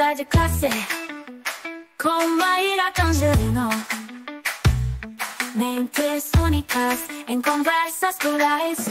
Conversa de classe com Maíra Angelino. Mentes únicas em conversas plurais.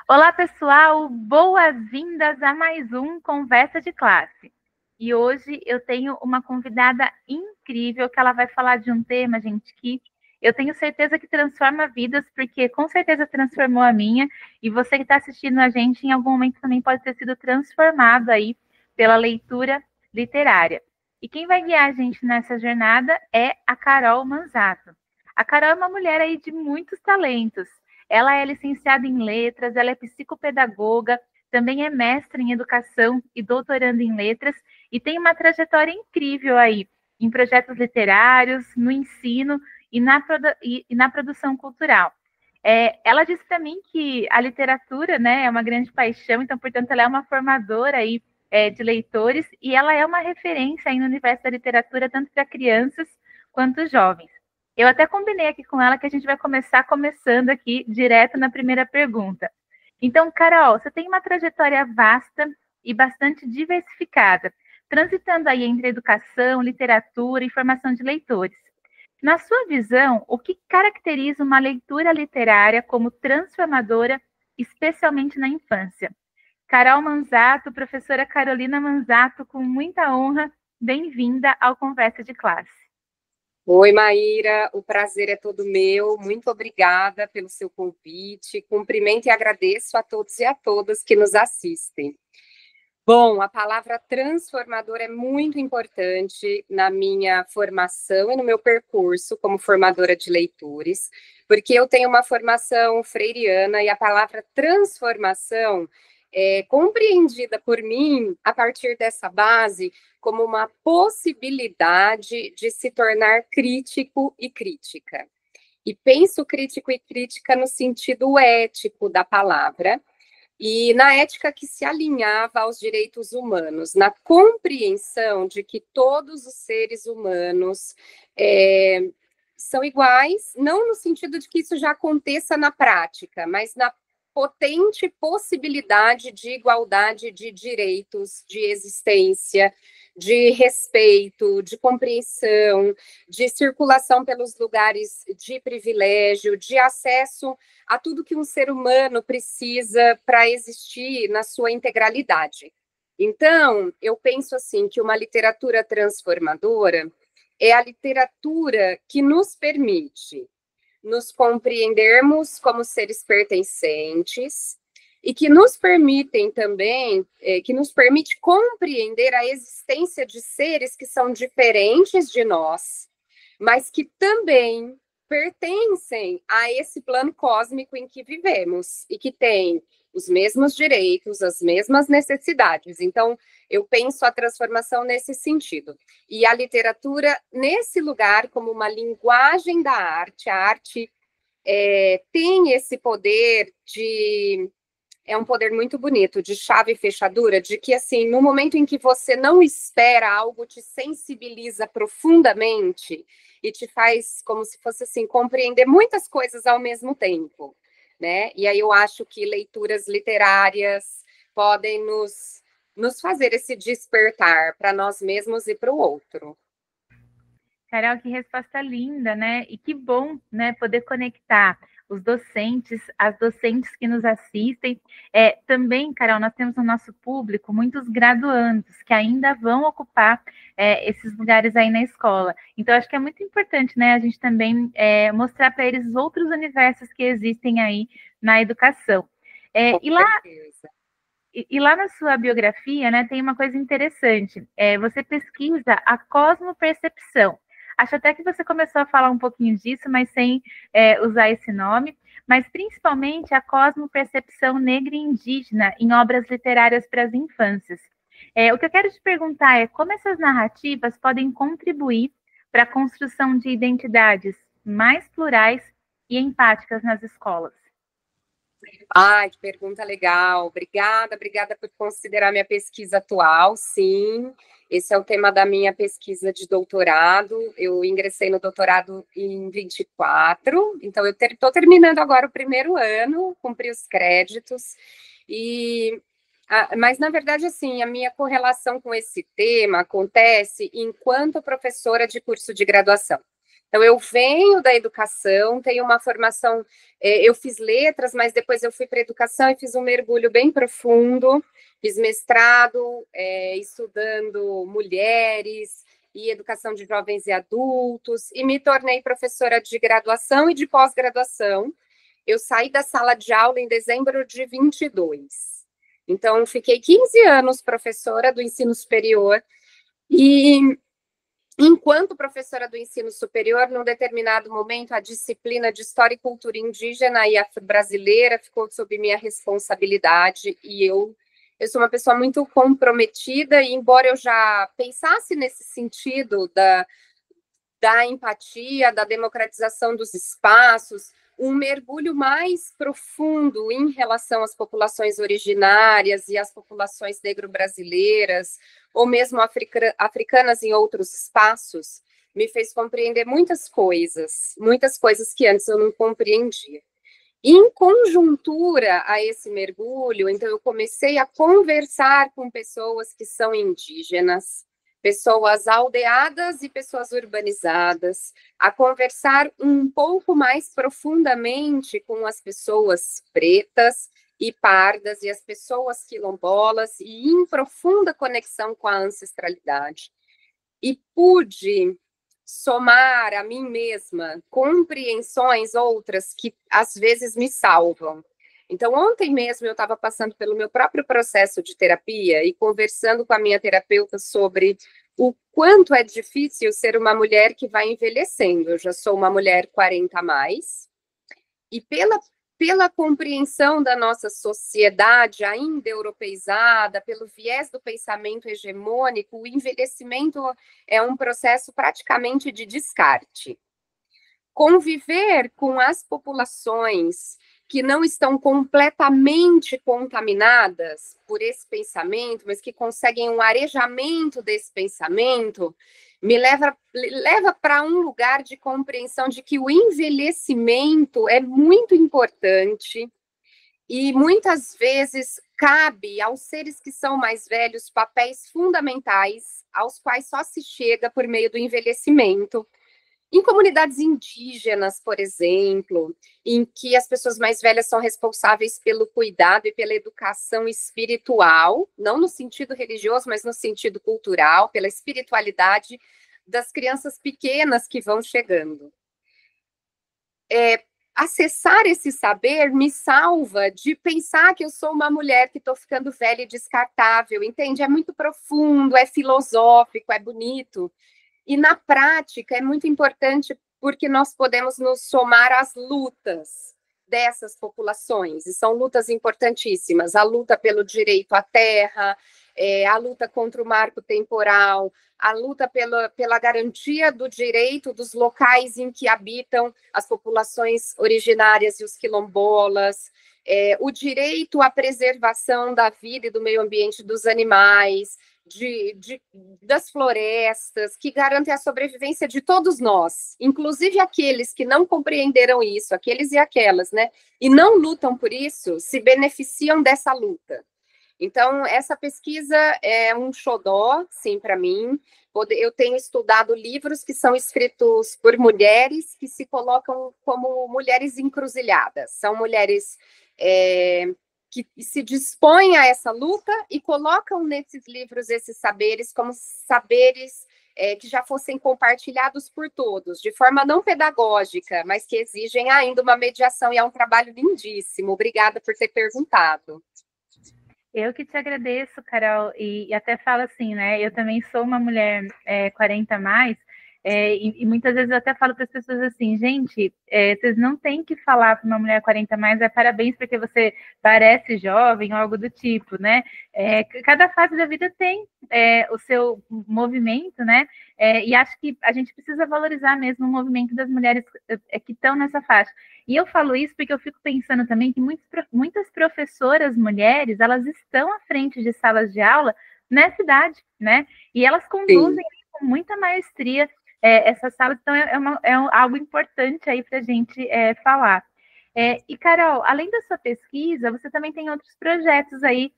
Olá, pessoal! Boas-vindas a mais um Conversa de Classe. E hoje eu tenho uma convidada incrível que ela vai falar de um tema, gente, que eu tenho certeza que transforma vidas, porque com certeza transformou a minha, e você que está assistindo a gente em algum momento também pode ter sido transformado aí pela leitura literária. E quem vai guiar a gente nessa jornada é a Carol Manzato. A Carol é uma mulher aí de muitos talentos. Ela é licenciada em letras, ela é psicopedagoga, também é mestre em educação e doutoranda em letras, e tem uma trajetória incrível aí em projetos literários, no ensino e na produção cultural. Ela disse para mim que a literatura, né, é uma grande paixão, então, portanto, ela é uma formadora aí, de leitores, e ela é uma referência aí no universo da literatura, tanto para crianças quanto jovens. Eu até combinei aqui com ela que a gente vai começando aqui direto na primeira pergunta. Então, Carol, você tem uma trajetória vasta e bastante diversificada, transitando aí entre educação, literatura e formação de leitores. Na sua visão, o que caracteriza uma leitura literária como transformadora, especialmente na infância? Carol Manzato, professora Carolina Manzato, com muita honra, bem-vinda ao Conversa de Classe. Oi, Maíra, o prazer é todo meu. Muito obrigada pelo seu convite. Cumprimento e agradeço a todos e a todas que nos assistem. Bom, a palavra transformador é muito importante na minha formação e no meu percurso como formadora de leitores, porque eu tenho uma formação freiriana e a palavra transformação é compreendida por mim a partir dessa base como uma possibilidade de se tornar crítico e crítica. E penso crítico e crítica no sentido ético da palavra, e na ética que se alinhava aos direitos humanos, na compreensão de que todos os seres humanos são iguais, não no sentido de que isso já aconteça na prática, mas na potente possibilidade de igualdade de direitos, de existência, de respeito, de compreensão, de circulação pelos lugares de privilégio, de acesso a tudo que um ser humano precisa para existir na sua integralidade. Então, eu penso assim que uma literatura transformadora é a literatura que nos permite nos compreendermos como seres pertencentes e que nos permitem também, que nos permite compreender a existência de seres que são diferentes de nós, mas que também pertencem a esse plano cósmico em que vivemos e que têm os mesmos direitos, as mesmas necessidades. Então, eu penso a transformação nesse sentido. E a literatura, nesse lugar, como uma linguagem da arte, a arte tem esse poder de... É um poder muito bonito, de chave e fechadura, de que, assim, no momento em que você não espera, algo te sensibiliza profundamente e te faz, como se fosse assim, compreender muitas coisas ao mesmo tempo, né? E aí eu acho que leituras literárias podem nos fazer esse despertar para nós mesmos e para o outro. Carol, que resposta linda, né? E que bom, né, poder conectar os docentes, as docentes que nos assistem. Também, Carol, nós temos no nosso público muitos graduandos que ainda vão ocupar esses lugares aí na escola. Então, acho que é muito importante, né, a gente também mostrar para eles os outros universos que existem aí na educação. E lá na sua biografia, né, tem uma coisa interessante. Você pesquisa a cosmopercepção. Acho até que você começou a falar um pouquinho disso, mas sem usar esse nome. Mas principalmente a cosmopercepção negra e indígena em obras literárias para as infâncias. O que eu quero te perguntar é como essas narrativas podem contribuir para a construção de identidades mais plurais e empáticas nas escolas. Ai, que pergunta legal. Obrigada por considerar minha pesquisa atual. Sim, esse é o tema da minha pesquisa de doutorado. Eu ingressei no doutorado em 24, então eu estou terminando agora o primeiro ano, cumpri os créditos. Mas, na verdade, assim, a minha correlação com esse tema acontece enquanto professora de curso de graduação. Então, eu venho da educação, tenho uma formação, eu fiz letras, mas depois eu fui para a educação e fiz um mergulho bem profundo, fiz mestrado, estudando mulheres e educação de jovens e adultos, e me tornei professora de graduação e de pós-graduação. Eu saí da sala de aula em dezembro de 22. Então, fiquei 15 anos professora do ensino superior e, enquanto professora do ensino superior, num determinado momento, a disciplina de História e Cultura Indígena e Afro-Brasileira ficou sob minha responsabilidade e eu sou uma pessoa muito comprometida e, embora eu já pensasse nesse sentido da empatia, da democratização dos espaços, um mergulho mais profundo em relação às populações originárias e às populações negro-brasileiras, ou mesmo africanas em outros espaços, me fez compreender muitas coisas que antes eu não compreendia. Em conjuntura a esse mergulho, então eu comecei a conversar com pessoas que são indígenas, pessoas aldeadas e pessoas urbanizadas, a conversar um pouco mais profundamente com as pessoas pretas e pardas e as pessoas quilombolas e em profunda conexão com a ancestralidade. E pude somar a mim mesma compreensões outras que às vezes me salvam. Então, ontem mesmo eu estava passando pelo meu próprio processo de terapia e conversando com a minha terapeuta sobre o quanto é difícil ser uma mulher que vai envelhecendo. Eu já sou uma mulher 40 a mais, e pela compreensão da nossa sociedade ainda europeizada, pelo viés do pensamento hegemônico, o envelhecimento é um processo praticamente de descarte. Conviver com as populações que não estão completamente contaminadas por esse pensamento, mas que conseguem um arejamento desse pensamento, me leva para um lugar de compreensão de que o envelhecimento é muito importante e muitas vezes cabe aos seres que são mais velhos papéis fundamentais aos quais só se chega por meio do envelhecimento. Em comunidades indígenas, por exemplo, em que as pessoas mais velhas são responsáveis pelo cuidado e pela educação espiritual, não no sentido religioso, mas no sentido cultural, pela espiritualidade das crianças pequenas que vão chegando. Acessar esse saber me salva de pensar que eu sou uma mulher que estou ficando velha e descartável, entende? É muito profundo, é filosófico, é bonito. E, na prática, é muito importante porque nós podemos nos somar às lutas dessas populações, e são lutas importantíssimas, a luta pelo direito à terra, a luta contra o marco temporal, a luta pela garantia do direito dos locais em que habitam as populações originárias e os quilombolas, o direito à preservação da vida e do meio ambiente dos animais, das florestas, que garantem a sobrevivência de todos nós, inclusive aqueles que não compreenderam isso, aqueles e aquelas, né? E não lutam por isso, se beneficiam dessa luta. Então, essa pesquisa é um xodó, sim, para mim. Eu tenho estudado livros que são escritos por mulheres que se colocam como mulheres encruzilhadas. São mulheres que se dispõem a essa luta e colocam nesses livros esses saberes como saberes que já fossem compartilhados por todos, de forma não pedagógica, mas que exigem ainda uma mediação, e é um trabalho lindíssimo. Obrigada por ter perguntado. Eu que te agradeço, Carol, e até falo assim, né? Eu também sou uma mulher 40 a mais, e muitas vezes eu até falo para as pessoas assim, gente, vocês não têm que falar para uma mulher 40 a mais, parabéns porque você parece jovem ou algo do tipo, né? Cada fase da vida tem o seu movimento, né? E acho que a gente precisa valorizar mesmo o movimento das mulheres que estão nessa faixa. E eu falo isso porque eu fico pensando também que muitas professoras mulheres, elas estão à frente de salas de aula nessa idade, né? E elas conduzem com muita maestria essas salas, então algo importante aí para a gente falar. E, Carol, além da sua pesquisa, você também tem outros projetos aí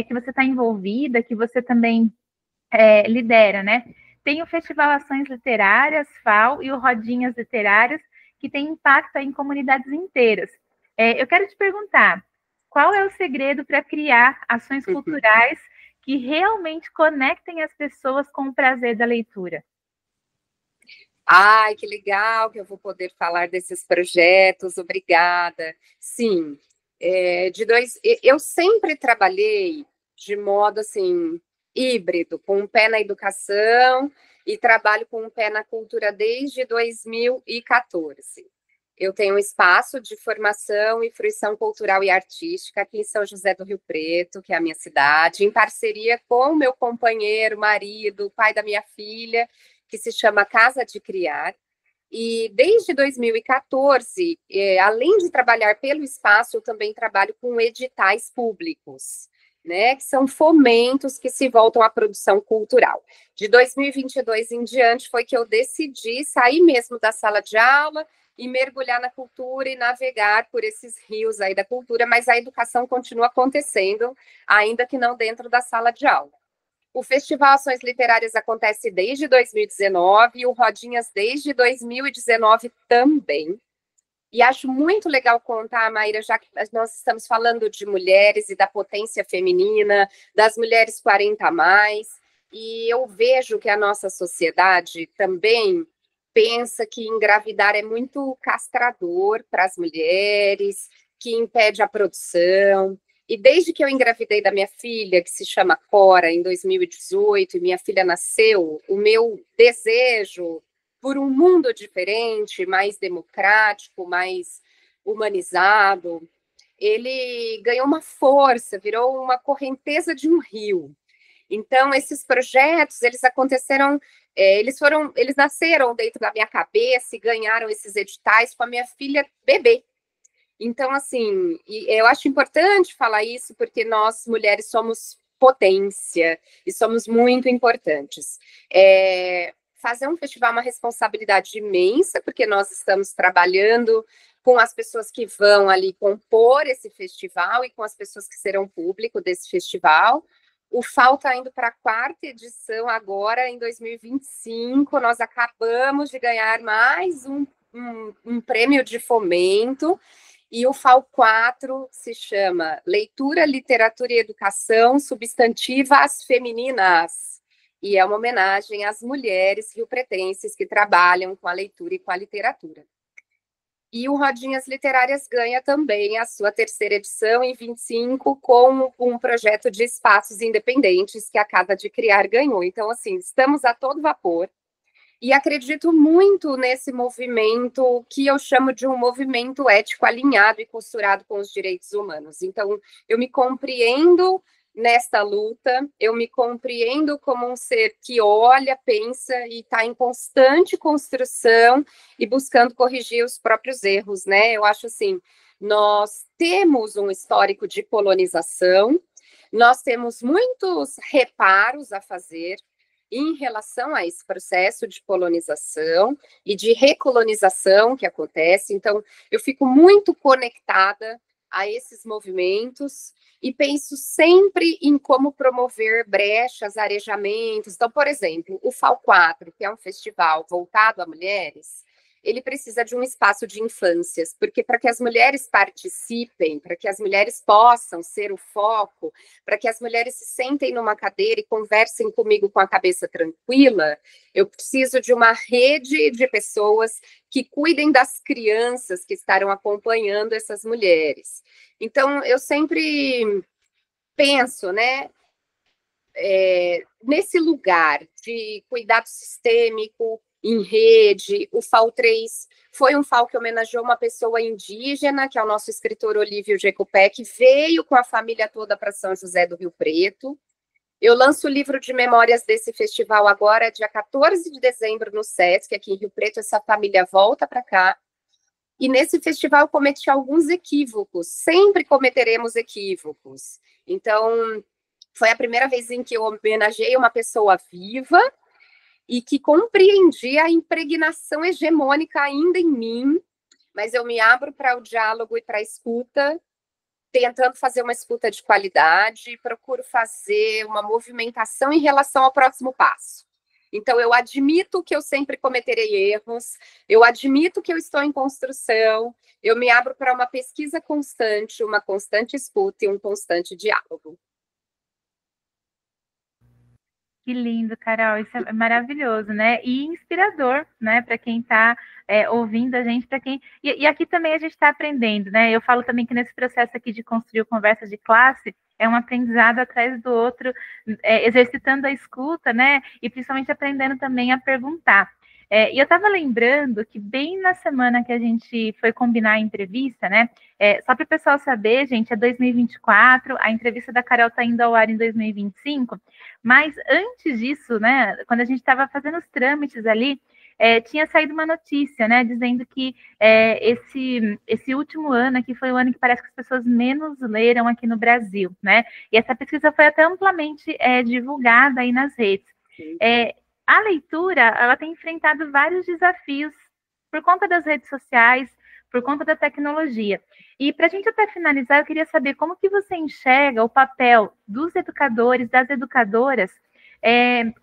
que você está envolvida, que você também lidera, né? Tem o Festival Ações Literárias, FAO, e o Rodinhas Literárias, que tem impacto em comunidades inteiras. Eu quero te perguntar, qual é o segredo para criar ações culturais que realmente conectem as pessoas com o prazer da leitura? Ai, que legal que eu vou poder falar desses projetos, obrigada. Sim, eu sempre trabalhei de modo assim híbrido, com um pé na educação e trabalho com um pé na cultura desde 2014. Eu tenho um espaço de formação e fruição cultural e artística aqui em São José do Rio Preto, que é a minha cidade, em parceria com o meu companheiro, marido, pai da minha filha, que se chama Casa de Criar. E desde 2014, além de trabalhar pelo espaço, eu também trabalho com editais públicos, né, que são fomentos que se voltam à produção cultural. De 2022 em diante foi que eu decidi sair mesmo da sala de aula e mergulhar na cultura e navegar por esses rios aí da cultura, mas a educação continua acontecendo, ainda que não dentro da sala de aula. O Festival Ações Literárias acontece desde 2019 e o Rodinhas desde 2019 também. E acho muito legal contar, Maíra, já que nós estamos falando de mulheres e da potência feminina, das mulheres 40 a mais, e eu vejo que a nossa sociedade também pensa que engravidar é muito castrador para as mulheres, que impede a produção. E desde que eu engravidei da minha filha, que se chama Cora, em 2018, e minha filha nasceu, o meu desejo por um mundo diferente, mais democrático, mais humanizado, ele ganhou uma força, virou uma correnteza de um rio. Então, esses projetos, eles aconteceram, eles nasceram dentro da minha cabeça e ganharam esses editais com a minha filha bebê. Então, assim, eu acho importante falar isso porque nós, mulheres, somos potência e somos muito importantes. Fazer um festival é uma responsabilidade imensa, porque nós estamos trabalhando com as pessoas que vão ali compor esse festival e com as pessoas que serão público desse festival. O FAO está indo para a 4ª edição agora, em 2025. Nós acabamos de ganhar mais um prêmio de fomento. E o FAO 4 se chama Leitura, Literatura e Educação Substantivas Femininas. E é uma homenagem às mulheres riopretenses que trabalham com a leitura e com a literatura. E o Rodinhas Literárias ganha também a sua 3ª edição, em 25, com um projeto de espaços independentes que a Casa de Criar ganhou. Então, assim, estamos a todo vapor. E acredito muito nesse movimento que eu chamo de um movimento ético alinhado e costurado com os direitos humanos. Então, eu me compreendo nesta luta, eu me compreendo como um ser que olha, pensa e está em constante construção e buscando corrigir os próprios erros, né? Eu acho assim, nós temos um histórico de colonização, nós temos muitos reparos a fazer em relação a esse processo de colonização e de recolonização que acontece. Então, eu fico muito conectada a esses movimentos e penso sempre em como promover brechas, arejamentos. Então, por exemplo, o FAO 4, que é um festival voltado a mulheres, ele precisa de um espaço de infâncias, porque para que as mulheres participem, para que as mulheres possam ser o foco, para que as mulheres se sentem numa cadeira e conversem comigo com a cabeça tranquila, eu preciso de uma rede de pessoas que cuidem das crianças que estarão acompanhando essas mulheres. Então, eu sempre penso, né, nesse lugar de cuidado sistêmico, em rede. O FAO 3 foi um FAO que homenageou uma pessoa indígena, que é o nosso escritor Olívio Jecopé, que veio com a família toda para São José do Rio Preto. Eu lanço o livro de memórias desse festival agora, dia 14 de dezembro, no Sesc, aqui em Rio Preto. Essa família volta para cá. E nesse festival eu cometi alguns equívocos. Sempre cometeremos equívocos. Então, foi a primeira vez em que eu homenageei uma pessoa viva e que compreendi a impregnação hegemônica ainda em mim, mas eu me abro para o diálogo e para a escuta, tentando fazer uma escuta de qualidade, procuro fazer uma movimentação em relação ao próximo passo. Então, eu admito que eu sempre cometerei erros, eu admito que eu estou em construção, eu me abro para uma pesquisa constante, uma constante escuta e um constante diálogo. Que lindo, Carol, isso é maravilhoso, né? E inspirador, né? Para quem está ouvindo a gente, para quem. E aqui também a gente está aprendendo, né? Eu falo também que nesse processo aqui de construir o conversa de classe é um aprendizado atrás do outro, exercitando a escuta, né? E principalmente aprendendo também a perguntar. E eu estava lembrando que bem na semana que a gente foi combinar a entrevista, né? Só para o pessoal saber, gente, é 2024, a entrevista da Carol está indo ao ar em 2025, mas antes disso, né? Quando a gente estava fazendo os trâmites ali, tinha saído uma notícia, né? Dizendo que esse último ano aqui foi o ano que parece que as pessoas menos leram aqui no Brasil, né? E essa pesquisa foi até amplamente divulgada aí nas redes. A leitura, ela tem enfrentado vários desafios por conta das redes sociais, por conta da tecnologia. E para a gente até finalizar, eu queria saber como que você enxerga o papel dos educadores, das educadoras,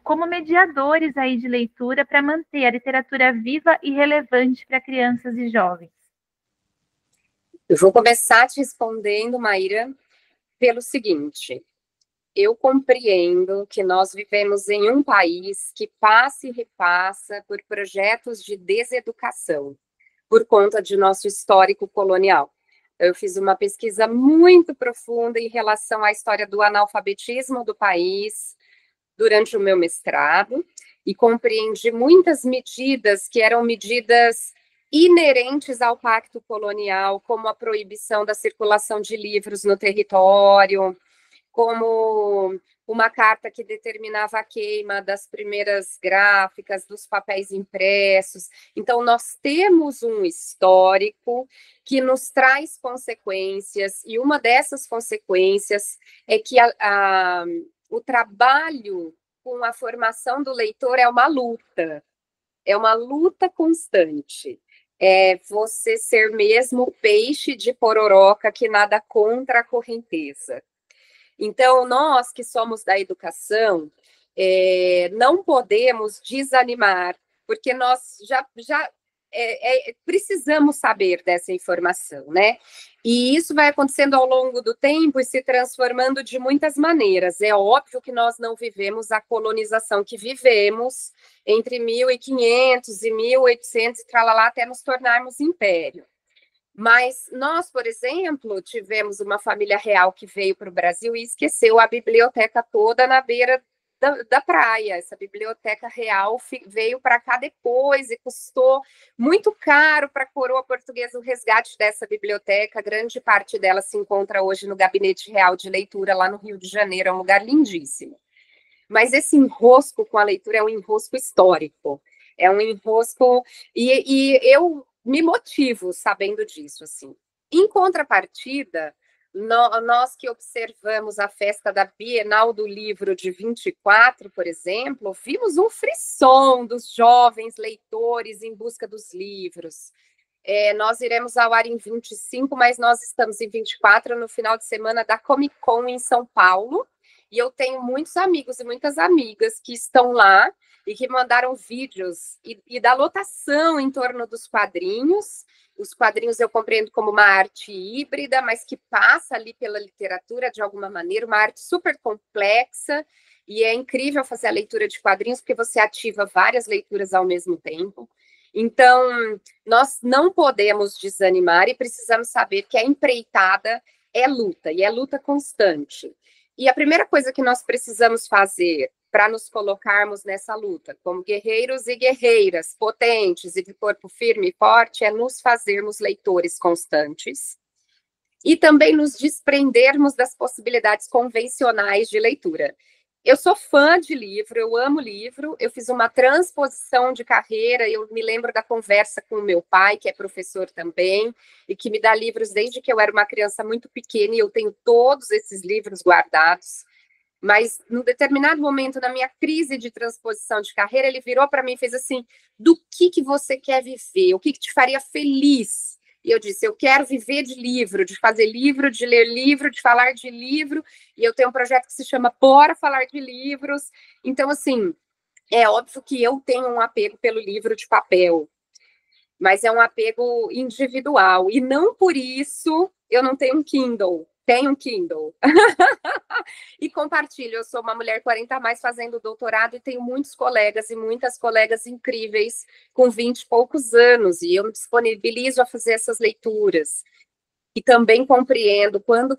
como mediadores aí de leitura para manter a literatura viva e relevante para crianças e jovens. Eu vou começar te respondendo, Maíra, pelo seguinte. Eu compreendo que nós vivemos em um país que passa e repassa por projetos de deseducação, por conta de nosso histórico colonial. Eu fiz uma pesquisa muito profunda em relação à história do analfabetismo do país durante o meu mestrado e compreendi muitas medidas que eram medidas inerentes ao pacto colonial, como a proibição da circulação de livros no território, como uma carta que determinava a queima das primeiras gráficas, dos papéis impressos. Então, nós temos um histórico que nos traz consequências, e uma dessas consequências é que o trabalho com a formação do leitor é uma luta constante. É você ser mesmo o peixe de pororoca que nada contra a correnteza. Então, nós que somos da educação, não podemos desanimar, porque nós já precisamos saber dessa informação, né? E isso vai acontecendo ao longo do tempo e se transformando de muitas maneiras. É óbvio que nós não vivemos a colonização que vivemos entre 1500 e 1800, tralalá, até nos tornarmos império. Mas nós, por exemplo, tivemos uma família real que veio para o Brasil e esqueceu a biblioteca toda na beira da praia. Essa biblioteca real veio para cá depois e custou muito caro para a coroa portuguesa o resgate dessa biblioteca. Grande parte dela se encontra hoje no Gabinete Real de Leitura, lá no Rio de Janeiro. É um lugar lindíssimo. Mas esse enrosco com a leitura é um enrosco histórico. É um enrosco... E eu me motivo sabendo disso, assim. Em contrapartida, nós que observamos a festa da Bienal do Livro de 24, por exemplo, vimos um frisson dos jovens leitores em busca dos livros. Nós iremos ao ar em 25, mas nós estamos em 24, no final de semana da Comic Con em São Paulo, e eu tenho muitos amigos e muitas amigas que estão lá e que mandaram vídeos e da lotação em torno dos quadrinhos. Os quadrinhos eu compreendo como uma arte híbrida, mas que passa ali pela literatura de alguma maneira, uma arte super complexa, e é incrível fazer a leitura de quadrinhos, porque você ativa várias leituras ao mesmo tempo. Então, nós não podemos desanimar e precisamos saber que a empreitada é luta, e é luta constante. E a primeira coisa que nós precisamos fazer para nos colocarmos nessa luta, como guerreiros e guerreiras potentes e de corpo firme e forte, é nos fazermos leitores constantes e também nos desprendermos das possibilidades convencionais de leitura. Eu sou fã de livro, eu amo livro, eu fiz uma transposição de carreira, eu me lembro da conversa com o meu pai, que é professor também, e que me dá livros desde que eu era uma criança muito pequena, e eu tenho todos esses livros guardados. Mas, num determinado momento da minha crise de transposição de carreira, ele virou para mim e fez assim, do que você quer viver? O que te faria feliz? E eu disse, eu quero viver de livro, de fazer livro, de ler livro, de falar de livro, e eu tenho um projeto que se chama Bora Falar de Livros. Então, assim, é óbvio que eu tenho um apego pelo livro de papel, mas é um apego individual, e não por isso eu não tenho um Kindle. Tenho um Kindle. E compartilho, eu sou uma mulher 40 a mais fazendo doutorado e tenho muitos colegas e muitas colegas incríveis com 20 e poucos anos, e eu me disponibilizo a fazer essas leituras. E também compreendo, quando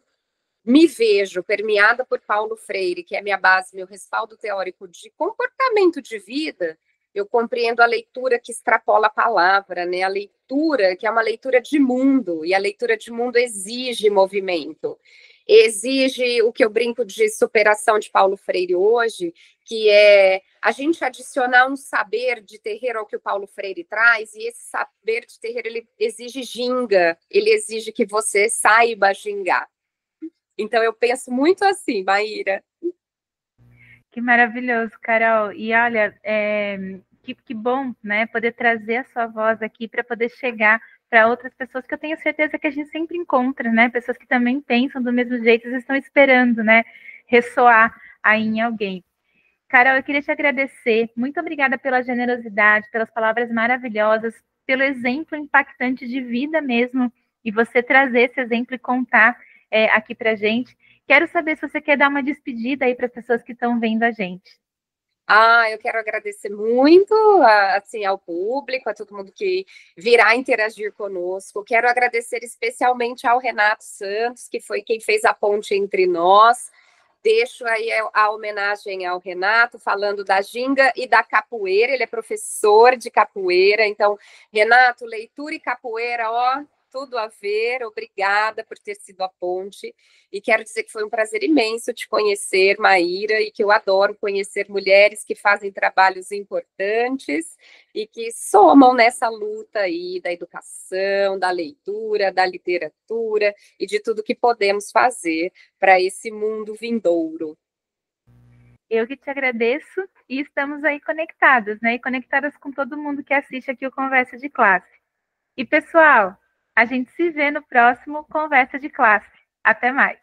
me vejo permeada por Paulo Freire, que é minha base, meu respaldo teórico de comportamento de vida, eu compreendo a leitura que extrapola a palavra, né? A leitura que é uma leitura de mundo, e a leitura de mundo exige movimento. Exige o que eu brinco de superação de Paulo Freire hoje, que é a gente adicionar um saber de terreiro ao que o Paulo Freire traz, e esse saber de terreiro, ele exige ginga, ele exige que você saiba gingar. Então, eu penso muito assim, Maíra. Que maravilhoso, Carol. E olha, que bom, né, poder trazer a sua voz aqui para poder chegar para outras pessoas que eu tenho certeza que a gente sempre encontra, né? Pessoas que também pensam do mesmo jeito e estão esperando, né, ressoar aí em alguém. Carol, eu queria te agradecer. Muito obrigada pela generosidade, pelas palavras maravilhosas, pelo exemplo impactante de vida mesmo, e você trazer esse exemplo e contar aqui para a gente. Quero saber se você quer dar uma despedida aí para as pessoas que estão vendo a gente. Eu quero agradecer muito assim, ao público, a todo mundo que virá interagir conosco. Quero agradecer especialmente ao Renato Santos, que foi quem fez a ponte entre nós. Deixo aí a homenagem ao Renato, falando da ginga e da capoeira. Ele é professor de capoeira. Então, Renato, leitura e capoeira, ó, tudo a ver. Obrigada por ter sido a ponte. E quero dizer que foi um prazer imenso te conhecer, Maíra, e que eu adoro conhecer mulheres que fazem trabalhos importantes e que somam nessa luta aí da educação, da leitura, da literatura e de tudo que podemos fazer para esse mundo vindouro. Eu que te agradeço, e estamos aí conectadas, né? E conectadas com todo mundo que assiste aqui o Conversa de Classe. E, pessoal, a gente se vê no próximo Conversa de Classe. Até mais!